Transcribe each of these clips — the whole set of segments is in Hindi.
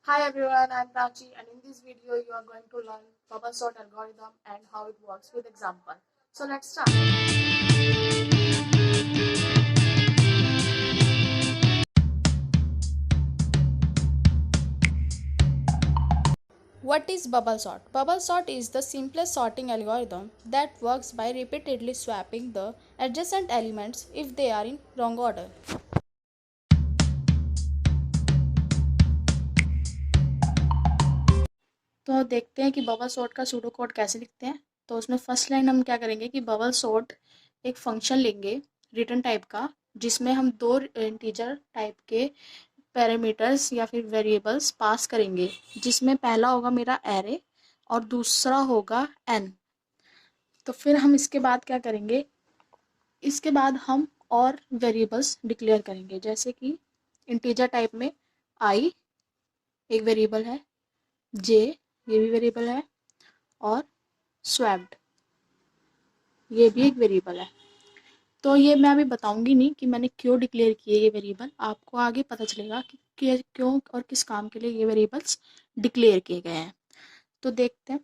Hi everyone, I'm Prachi and in this video you are going to learn bubble sort algorithm and how it works with example. So let's start. What is bubble sort? Bubble sort is the simplest sorting algorithm that works by repeatedly swapping the adjacent elements if they are in wrong order. तो देखते हैं कि बबल सॉर्ट का सूडो कोड कैसे लिखते हैं। तो उसमें फर्स्ट लाइन हम क्या करेंगे कि बबल सॉर्ट एक फंक्शन लेंगे रिटर्न टाइप का, जिसमें हम दो इंटीजर टाइप के पैरामीटर्स या फिर वेरिएबल्स पास करेंगे, जिसमें पहला होगा मेरा एरे और दूसरा होगा एन। तो फिर हम इसके बाद क्या करेंगे, इसके बाद हम और वेरिएबल्स डिक्लेयर करेंगे, जैसे कि इंटीजर टाइप में आई एक वेरिएबल है, जे ये भी वेरिएबल है और स्वैप्ड ये भी एक वेरिएबल है। तो ये मैं अभी बताऊंगी नहीं कि मैंने क्यों डिक्लेयर किए ये वेरिएबल, आपको आगे पता चलेगा कि क्यों और किस काम के लिए ये वेरिएबल्स डिक्लेयर किए गए हैं। तो देखते हैं।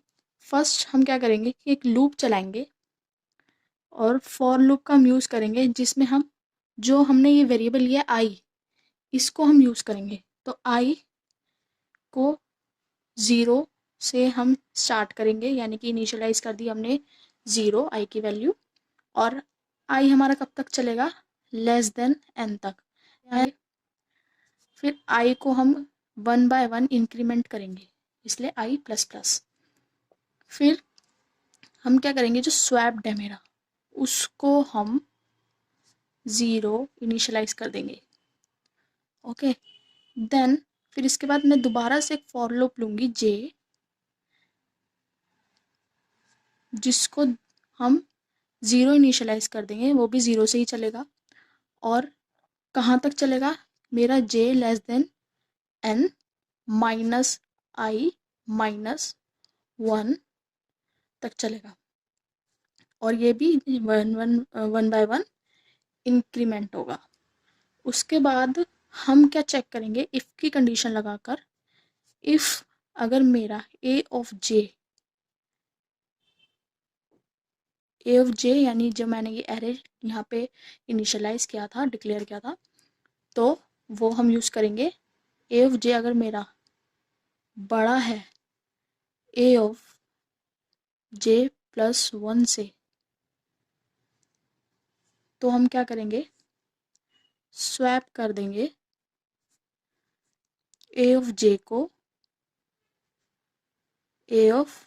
फर्स्ट हम क्या करेंगे कि एक लूप चलाएंगे और फॉर लूप का हम यूज़ करेंगे, जिसमें हम जो हमने ये वेरिएबल लिया आई इसको हम यूज़ करेंगे। तो आई को 0 से हम स्टार्ट करेंगे, यानी कि इनिशियलाइज कर दी हमने 0 आई की वैल्यू, और आई हमारा कब तक चलेगा, लेस देन एन तक। फिर आई को हम 1 बाय 1 इंक्रीमेंट करेंगे, इसलिए आई प्लस प्लस। फिर हम क्या करेंगे, जो स्वैप्ड है मेरा उसको हम 0 इनिशियलाइज कर देंगे। ओके, देन फिर इसके बाद मैं दोबारा से एक फॉर लूप लूँगी जे, जिसको हम 0 इनिशियलाइज कर देंगे, वो भी 0 से ही चलेगा। और कहाँ तक चलेगा, मेरा जे लेस देन एन माइनस आई माइनस 1 तक चलेगा, और ये भी 1 बाय 1 इंक्रीमेंट होगा। उसके बाद हम क्या चेक करेंगे, इफ़ की कंडीशन लगाकर, इफ़ अगर मेरा ए ऑफ जे यानी जब मैंने ये एरे यहाँ पे इनिशियलाइज किया था, डिक्लेयर किया था, तो वो हम यूज़ करेंगे। ए ऑफ जे अगर मेरा बड़ा है ए ऑफ जे प्लस 1 से, तो हम क्या करेंगे, स्वैप कर देंगे ए ऑफ जे को ए ऑफ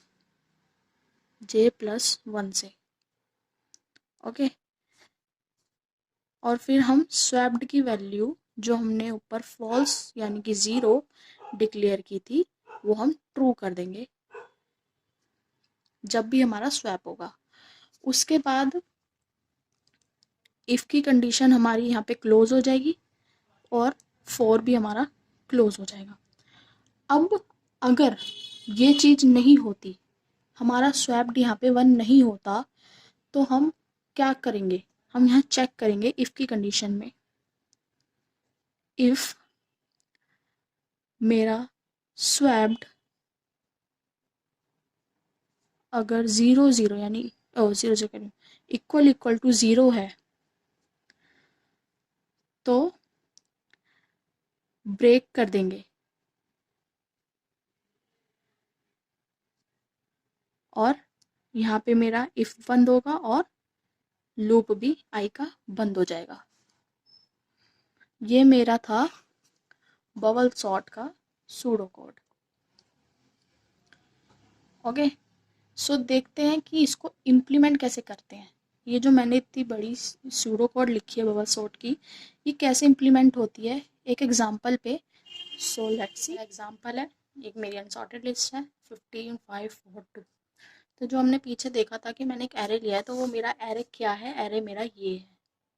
जे प्लस 1 से। ओके, और फिर हम स्वैप्ड की वैल्यू जो हमने ऊपर फॉल्स यानी कि 0 डिक्लेयर की थी, वो हम ट्रू कर देंगे जब भी हमारा स्वैप होगा। उसके बाद इफ़ की कंडीशन हमारी यहाँ पे क्लोज हो जाएगी और फॉर भी हमारा क्लोज हो जाएगा। अब अगर ये चीज़ नहीं होती, हमारा स्वैप्ड यहाँ पे 1 नहीं होता, तो हम क्या करेंगे, हम यहाँ चेक करेंगे इफ़ की कंडीशन में, इफ़ मेरा स्वैप्ड अगर 0 0 यानी 0 0 इक्वल इक्वल टू 0 है, तो ब्रेक कर देंगे और यहाँ पे मेरा इफ बंद होगा और लूप भी आई का बंद हो जाएगा। ये मेरा था बबल सॉर्ट का सूडो कोड। ओके, सो देखते हैं कि इसको इम्प्लीमेंट कैसे करते हैं। ये जो मैंने इतनी बड़ी सूडो कोड लिखी है बबल सॉर्ट की, ये कैसे इम्प्लीमेंट होती है एक एग्जांपल पे। सो लेट्स सी, एग्जांपल है, एक मेरी अनसॉर्टेड लिस्ट है 15 5 4 2। तो जो हमने पीछे देखा था कि मैंने एक एरे लिया है, तो वो मेरा एरे क्या है, एरे मेरा ये है,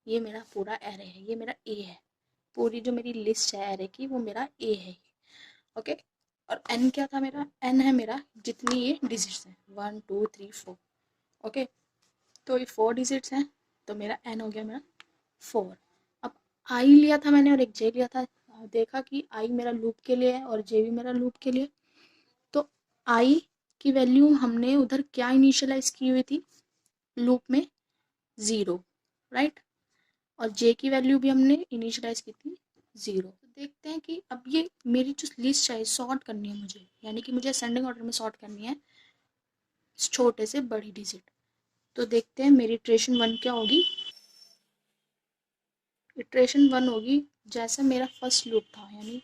ये मेरा पूरा एरे है, ये मेरा ए है, पूरी जो मेरी लिस्ट है एरे की वो मेरा ए है। ओके, और एन क्या था मेरा, एन है मेरा जितनी ये डिजिट्स हैं 1 2 3 4। ओके, तो ये 4 डिजिट्स हैं, तो मेरा एन हो गया मेरा 4। अब आई लिया था मैंने और एक जे लिया था, देखा कि आई मेरा लूप के लिए है और जे भी मेरा लूप के लिए। तो आई की वैल्यू हमने उधर क्या इनिशियलाइज की हुई थी लूप में, 0, राइट। और जे की वैल्यू भी हमने इनिशियलाइज की थी 0। तो देखते हैं कि अब ये मेरी जो लिस्ट है सॉर्ट करनी है मुझे, यानी कि मुझे असेंडिंग ऑर्डर में सॉर्ट करनी है छोटे से बड़ी डिजिट। तो देखते हैं मेरी इटरेशन 1 क्या होगी। इटरेशन 1 होगी जैसा मेरा फर्स्ट लूप था, यानी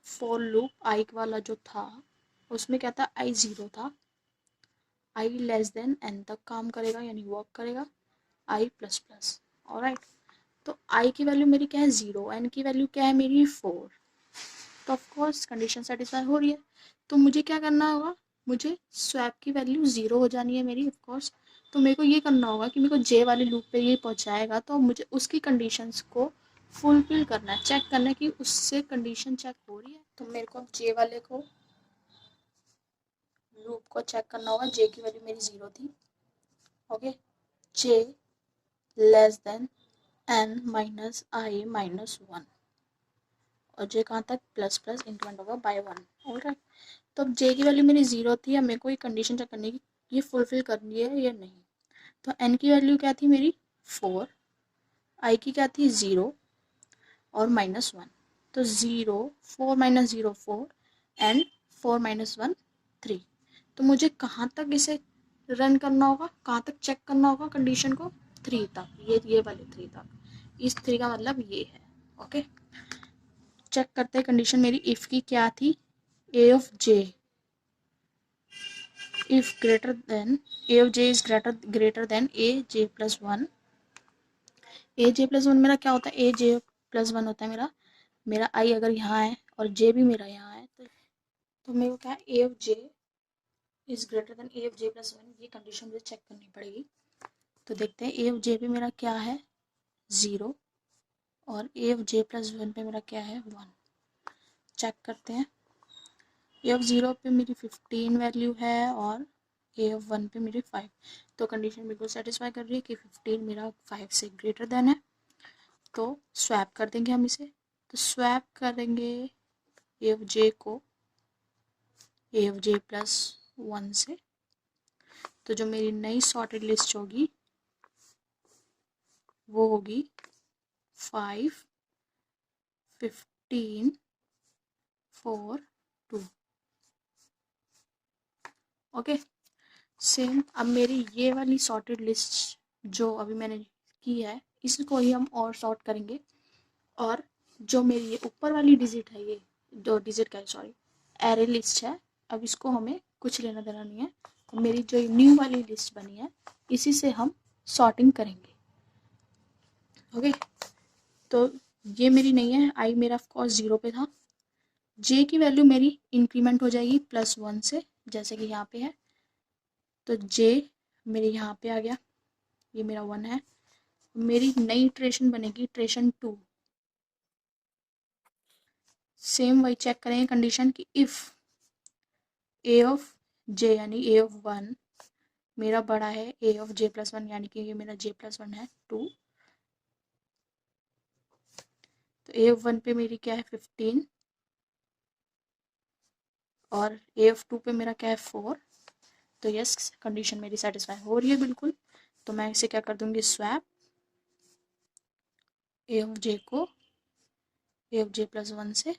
फॉर लूप आई वाला जो था उसमें क्या था, आई 0 था। आई लेस देन एन तक काम करेगा यानी वर्क करेगा, आई प्लस प्लस। ऑलराइट। तो आई की वैल्यू मेरी क्या है 0, एन की वैल्यू क्या है मेरी 4। तो ऑफकोर्स कंडीशन सेटिस्फाई हो रही है। तो मुझे क्या करना होगा, मुझे स्वैप की वैल्यू 0 हो जानी है मेरी ऑफकोर्स। तो मेरे को ये करना होगा कि मेरे को जे वाले लूप पे ये पहुंचाएगा, तो मुझे उसकी कंडीशंस को फुलफिल करना है, चेक करना है कि उससे कंडीशन चेक हो रही है। तो मेरे को जे वाले को लूप को चेक करना होगा, जे की वैल्यू मेरी 0 थी। ओके, जे लेस देन एन माइनस आई माइनस 1, और जे कहाँ तक प्लस प्लस इंक्रीमेंट होगा बाय 1। ऑलराइट। तो अब जे की वैल्यू मेरी 0 थी, अब मेरे को ये कंडीशन चेक करनी है कि ये फुलफिल करनी है या नहीं। तो एन की वैल्यू क्या थी मेरी 4, आई की क्या थी 0 और माइनस 1। तो 0, 4 माइनस 0 4 एंड 4 माइनस 1 3। तो मुझे कहाँ तक इसे रन करना होगा, कहाँ तक चेक करना होगा कंडीशन को, 3 तक, ये वाले 3 तक। इस 3 का मतलब ये है। ओके, चेक करते हैं कंडीशन मेरी इफ़ की क्या थी, A of J if greater than a of j is greater than a j plus 1। a j plus 1 मेरा क्या होता है, a j plus 1 होता है मेरा i अगर यहाँ है और j भी मेरा यहाँ है, तो मेरे को क्या है, a of j is greater than a of j plus 1, ये कंडीशन मुझे चेक करनी पड़ेगी। तो देखते हैं a of j पे मेरा क्या है 0 और a of j plus 1 पे मेरा क्या है 1। चेक करते हैं। a of 0 पे मेरी 15 वैल्यू है और a of 1 पे मेरी 5। तो कंडीशन बिल्कुल सेटिस्फाई कर रही है कि 15 मेरा 5 से ग्रेटर देन है। तो स्वैप कर देंगे हम इसे। तो स्वैप करेंगे a of j को a of j प्लस 1 से। तो जो मेरी नई सॉर्टेड लिस्ट होगी वो होगी 5 15 4 2। ओके, सेम अब मेरी ये वाली सॉर्टेड लिस्ट जो अभी मैंने की है इसको ही हम और सॉर्ट करेंगे। और जो मेरी ये ऊपर वाली डिजिट है, ये दो डिजिट का सॉरी एरे लिस्ट है, अब इसको हमें कुछ लेना देना नहीं है। तो मेरी जो न्यू वाली लिस्ट बनी है इसी से हम सॉर्टिंग करेंगे। ओके, तो ये मेरी नहीं है, आई मेरा ऑफकोर्स 0 पे था। जे की वैल्यू मेरी इंक्रीमेंट हो जाएगी +1 से, जैसे कि यहाँ पे है। तो जे मेरे यहाँ पे आ गया, ये मेरा 1 है। मेरी नई इटरेशन बनेगी इटरेशन 2। सेम वही चेक करेंगे कंडीशन कि इफ़ ए ऑफ जे यानी ए ऑफ 1 मेरा बड़ा है ए ऑफ जे प्लस 1, यानी कि ये मेरा जे प्लस 1 है 2। तो ए ऑफ 1 पे मेरी क्या है 15 और ए ऑफ 2 पे मेरा क्या है 4। तो यस, कंडीशन मेरी सेटिस्फाई हो रही है बिल्कुल। तो मैं इसे क्या कर दूंगी, स्वैप ए ऑफ जे को ए ऑफ जे प्लस 1 से,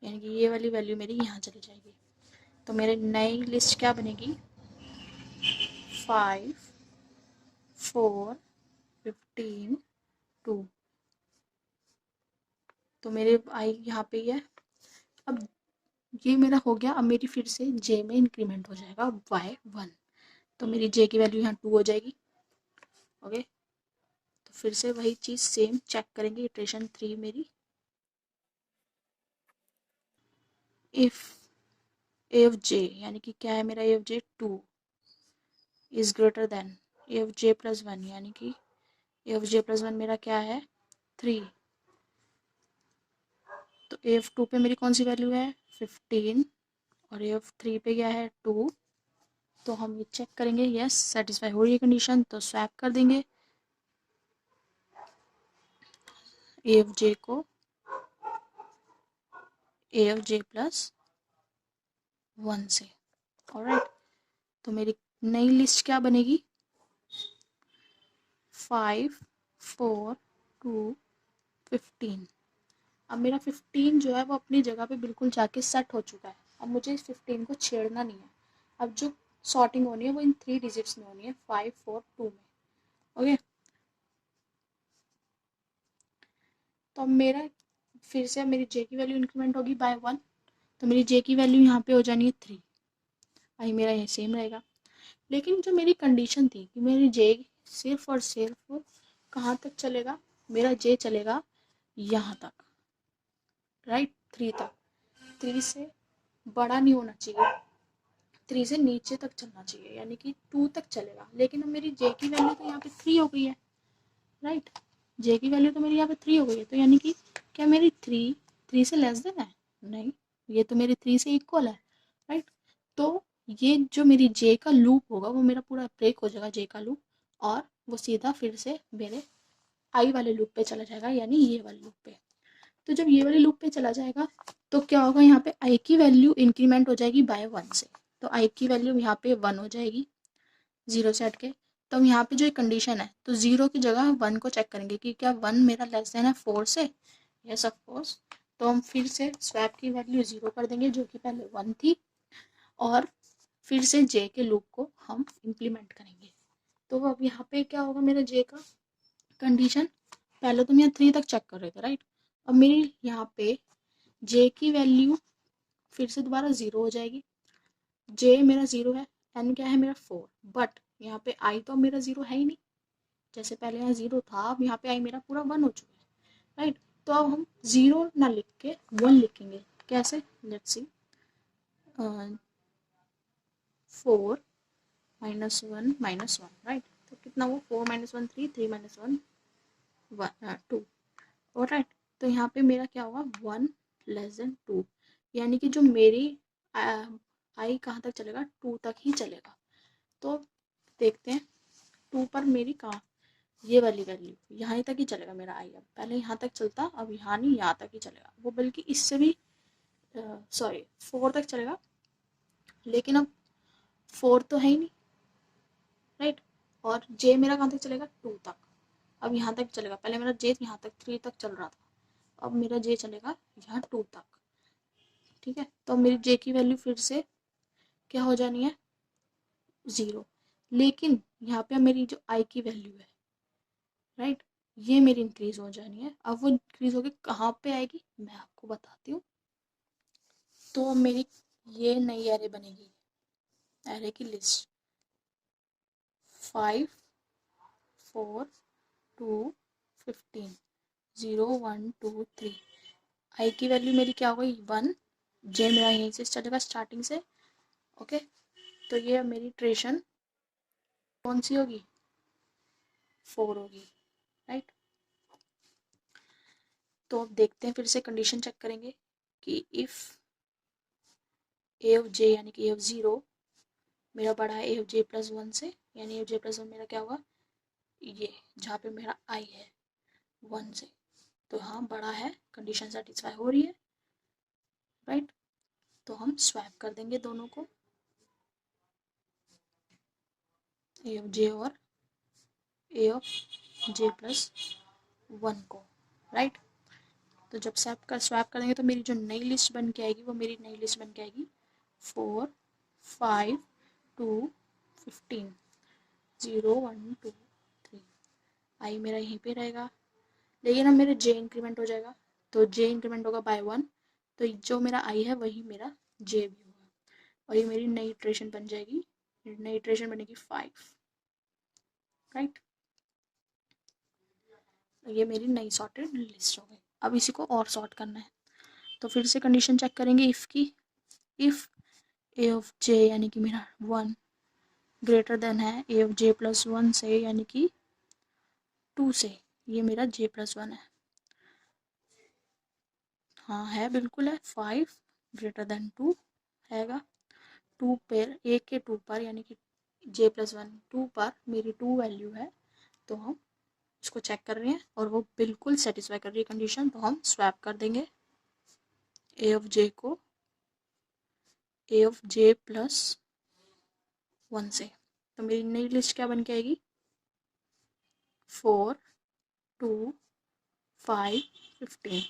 यानी कि ये वाली वैल्यू मेरी यहाँ चली जाएगी। तो मेरे नई लिस्ट क्या बनेगी, 5 4 15 2। तो मेरे आई यहाँ पे ही है। अब ये मेरा हो गया, अब मेरी फिर से जे में इंक्रीमेंट हो जाएगा बाय 1। तो मेरी जे की वैल्यू यहाँ 2 हो जाएगी। ओके, तो फिर से वही चीज़ सेम चेक करेंगे इटरेशन 3 मेरी। इफ़ ए ऑफ जे यानी कि क्या है मेरा A of J 2 is greater than A of J plus 1, यानी कि ए ऑफ जे प्लस 1 मेरा क्या है 3। तो ए ऑफ 2 पे मेरी कौन सी वैल्यू है 15 और ए ऑफ 3 पे क्या है 2। तो हम ये चेक करेंगे, यस सेटिस्फाई हो रही है कंडीशन, तो स्वैप कर देंगे। ए ऑफ जे को ए ऑफ जे प्लस 1 से। ऑलराइट, तो मेरी नई लिस्ट क्या बनेगी? 5, 4, 2, 15। अब मेरा 15 जो है वो अपनी जगह पे बिल्कुल जाके सेट हो चुका है। अब मुझे इस 15 को छेड़ना नहीं है। अब जो सॉर्टिंग होनी है वो इन 3 डिजिट्स में होनी है, 5, 4, 2 में। ओके, तो अब मेरा फिर से मेरी जे की वैल्यू इंक्रीमेंट होगी बाय 1, तो मेरी जे की वैल्यू यहाँ पे हो जानी है 3। आई मेरा ये सेम रहेगा। लेकिन जो मेरी कंडीशन थी कि मेरी जे सिर्फ और सिर्फ कहाँ तक चलेगा, मेरा जे चलेगा यहाँ तक, राइट, 3 तक। 3 से बड़ा नहीं होना चाहिए, 3 से नीचे तक चलना चाहिए, यानी कि 2 तक चलेगा। लेकिन अब मेरी जे की वैल्यू तो यहाँ पे 3 हो गई है, राइट। जे की वैल्यू तो मेरी यहाँ पे 3 हो गई है, तो यानी कि क्या मेरी 3 से लेस देन है? नहीं, ये तो मेरी 3 से इक्वल है, राइट। तो ये जो मेरी जे का लूप होगा वो मेरा पूरा ब्रेक हो जाएगा, जे का लूप, और वो सीधा फिर से मेरे आई वाले लूप पे चला जाएगा, यानी ये वाले लूप पे। तो जब ये वाले लूप पे चला जाएगा तो क्या होगा, यहाँ पे आई की वैल्यू इंक्रीमेंट हो जाएगी बाय 1 से। तो आई की वैल्यू यहाँ पे 1 हो जाएगी 0 से हट के। तो हम यहाँ पे जो कंडीशन है, तो 0 की जगह हम 1 को चेक करेंगे कि क्या 1 मेरा लेस देन है 4 से। Yes of course. तो हम फिर से स्वैप की वैल्यू 0 कर देंगे जो कि पहले 1 थी, और फिर से जे के लूप को हम इम्प्लीमेंट करेंगे। तो अब यहाँ पे क्या होगा, मेरा जे का कंडीशन, पहले तो हम यहाँ 3 तक चेक कर रहे थे, राइट। अब मेरी यहाँ पे जे की वैल्यू फिर से दोबारा 0 हो जाएगी। जे मेरा 0 है, एन क्या है मेरा 4, बट यहाँ पे आई तो मेरा 0 है ही नहीं। जैसे पहले यहाँ 0 था, अब यहाँ पे आई मेरा पूरा 1 हो चुका है, राइट। तो अब हम 0 ना लिख के 1 लिखेंगे। कैसे? Let's see, 4 -1 -1, right. तो कितना हुआ, 4 -1 3, 3 -1 2, राइट। तो यहाँ पे मेरा क्या होगा, 1 लेस देन 2, यानी कि जो मेरी आई कहाँ तक चलेगा, 2 तक ही चलेगा। तो देखते हैं 2 पर मेरी कहाँ, ये वाली वैल्यू यहाँ तक ही चलेगा मेरा आई। अब पहले यहाँ तक चलता, अब यहाँ नहीं, यहाँ तक ही चलेगा वो, बल्कि इससे भी सॉरी 4 तक चलेगा, लेकिन अब 4 तो है ही नहीं, राइट। और जे मेरा कहाँ तक चलेगा, 2 तक। अब यहाँ तक चलेगा, पहले मेरा जे यहाँ तक 3 तक चल रहा था, अब मेरा जे चलेगा यहाँ 2 तक, ठीक है। तो मेरी जे की वैल्यू फिर से क्या हो जानी है, 0। लेकिन यहाँ पे मेरी जो आई की वैल्यू है, राइट, ये मेरी इंक्रीज हो जानी है। अब वो इंक्रीज होके कहाँ पे आएगी, मैं आपको बताती हूँ। तो अब मेरी ये नई एरे बनेगी, एरे की लिस्ट 5, 4, 2, 15, 0, 1, 2, 3। आई की वैल्यू मेरी क्या हो गई, 1। जे मेरा यहीं से चलेगा स्टार्टिंग से, ओके। तो ये मेरी ट्रेशन कौन सी होगी, 4 होगी, राइट। तो अब देखते हैं, फिर से कंडीशन चेक करेंगे कि इफ़ ए ऑफ जे यानी कि ए ऑफ 0 मेरा बड़ा है ए ऑफ जे प्लस 1 से, यानी ए ऑफ जे प्लस 1 मेरा क्या होगा, ये जहाँ पे मेरा आई है 1 से। तो हाँ बड़ा है, कंडीशन सेटिस्फाई हो रही है, राइट। तो हम स्वैप कर देंगे दोनों को, ए ऑफ जे और ए ऑफ जे प्लस 1 को, राइट। तो जब स्वैप करेंगे तो मेरी जो नई लिस्ट बन के आएगी वो मेरी नई लिस्ट बन के आएगी 4, 5, 2, 15, 0, 1, 2, 3। आई मेरा यहीं पे रहेगा, लेकिन अब मेरा जे इंक्रीमेंट हो जाएगा। तो जे इंक्रीमेंट होगा बाय 1, तो जो मेरा आई है वही मेरा जे भी होगा, और ये मेरी नई इटरेशन बन जाएगी। नई इटरेशन बनेगी 5, राइट। ये मेरी नई सॉर्टेड लिस्ट हो गई। अब इसी को और सॉर्ट करना है, तो फिर से कंडीशन चेक करेंगे इफ़ की। इफ़ ए ऑफ जे यानी कि मेरा 1 ग्रेटर देन है ए ऑफ जे प्लस 1 से, यानी कि 2 से, ये मेरा जे प्लस 1 है। हाँ है, बिल्कुल है। 5 ग्रेटर देन 2 हैगा। 2 पर ए के 2 पर, यानी कि जे प्लस 1 2 पर मेरी 2 वैल्यू है, तो हम इसको चेक कर रहे हैं और वो बिल्कुल सेटिस्फाई कर रही है कंडीशन, तो हम स्वैप कर देंगे ए ऑफ जे को ए ऑफ जे प्लस 1 से। तो मेरी नई लिस्ट क्या बन के आएगी, 4 2 5 15।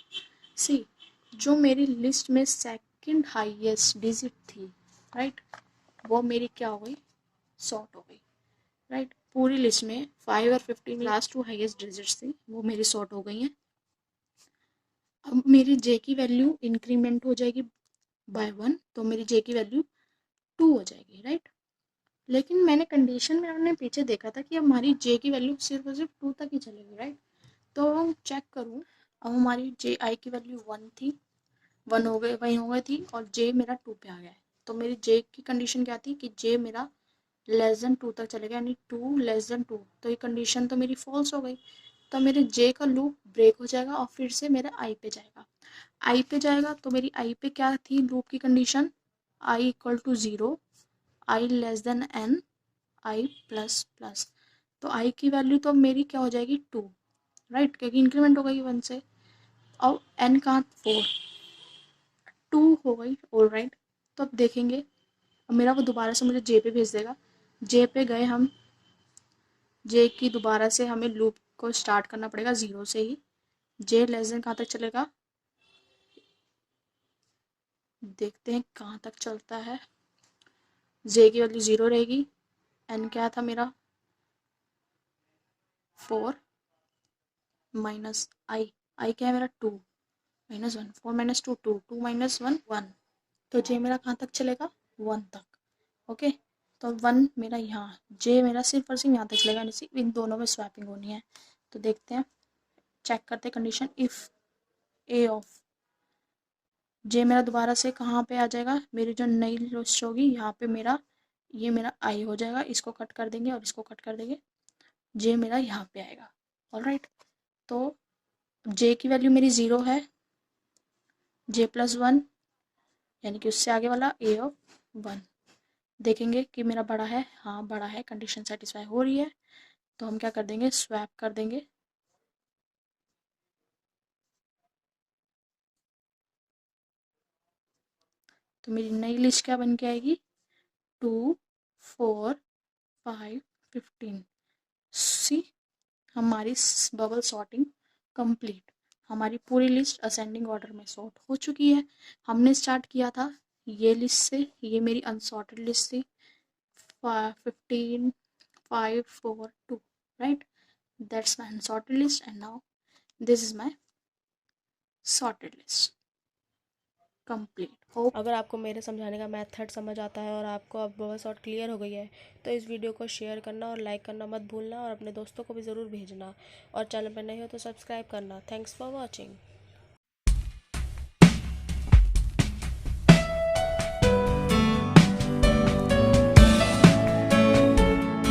सी, जो मेरी लिस्ट में सेकंड हाईएस्ट डिजिट थी, राइट, वो मेरी क्या हो गई, सॉर्ट हो गई, राइट। पूरी लिस्ट में 5 और 15 लास्ट 2 हाईएस्ट डिजिट्स थी, वो मेरी सॉर्ट हो गई हैं। अब मेरी जे की वैल्यू इंक्रीमेंट हो जाएगी बाय 1, तो मेरी जे की वैल्यू 2 हो जाएगी, राइट। लेकिन मैंने कंडीशन में हमने पीछे देखा था कि हमारी जे की वैल्यू सिर्फ और सिर्फ 2 तक ही चलेगी, राइट। तो हम चेक करूँ, अब हमारी जे आई की वैल्यू 1 थी, 1 हो गए, वही हो गई थी, और जे मेरा 2 पे आ गया है। तो मेरी जे की कंडीशन क्या थी कि जे मेरा लेस देन 2 तक चलेगा, यानी 2 लेस देन 2, तो ये कंडीशन तो मेरी फॉल्स हो गई। तो मेरे जे का लूप ब्रेक हो जाएगा और फिर से मेरा आई पे जाएगा। आई पे जाएगा तो मेरी आई पे क्या थी लूप की condition, I equal to 0, I less than N, I plus plus. तो आई की वैल्यू तो मेरी क्या हो जाएगी 2, राइट, क्योंकि इंक्रीमेंट हो गई 1 से। अब एन कहाँ, 4, 2 हो गई, ऑल राइट। तो अब देखेंगे, अब मेरा वो दोबारा से मुझे जे पे भेज देगा। जे पे गए हम, जे की दोबारा से हमें लूप को स्टार्ट करना पड़ेगा 0 से ही। जे लेस देन कहाँ तक चलेगा, देखते हैं कहाँ तक चलता है। जे की वैल्यू 0 रहेगी, एन क्या था मेरा 4 माइनस आई, आई क्या है मेरा 2 माइनस 1, 4 माइनस 2 2, 2 माइनस 1 1। तो जे मेरा कहाँ तक चलेगा, 1 तक, ओके। तो 1 मेरा यहाँ, जे मेरा सिर्फ और सिर्फ यहाँ तक चलेगा, नहीं इन दोनों में स्वैपिंग होनी है। तो देखते हैं, चेक करते हैं कंडीशन, इफ़ ए ऑफ जे मेरा दोबारा से कहाँ पे आ जाएगा, मेरी जो नई लिस्ट होगी यहाँ पे मेरा, ये मेरा आई हो जाएगा, इसको कट कर देंगे और इसको कट कर देंगे, जे मेरा यहाँ पे आएगा, ऑलराइट। तो जे की वैल्यू मेरी 0 है, जे प्लस 1, यानी कि उससे आगे वाला ए ऑफ 1। देखेंगे कि मेरा बड़ा है, हाँ बड़ा है, कंडीशन सेटिस्फाई हो रही है। तो हम क्या कर देंगे, स्वैप कर देंगे। तो मेरी नई लिस्ट क्या बन के आएगी, 2 4 5 15। सी, हमारी बबल सॉर्टिंग कंप्लीट, हमारी पूरी लिस्ट असेंडिंग ऑर्डर में सॉर्ट हो चुकी है। हमने स्टार्ट किया था ये लिस्ट से, ये मेरी अनसॉर्टेड लिस्ट थी, 15 5 4 2, right. That's my unsorted list and now this is my sorted list complete. Hope अगर आपको मेरे समझाने का मेथड समझ आता है और आपको अब बबल सॉर्ट क्लियर हो गई है, तो इस वीडियो को शेयर करना और लाइक करना मत भूलना, और अपने दोस्तों को भी ज़रूर भेजना, और चैनल पर नए हो तो सब्सक्राइब करना। Thanks for watching.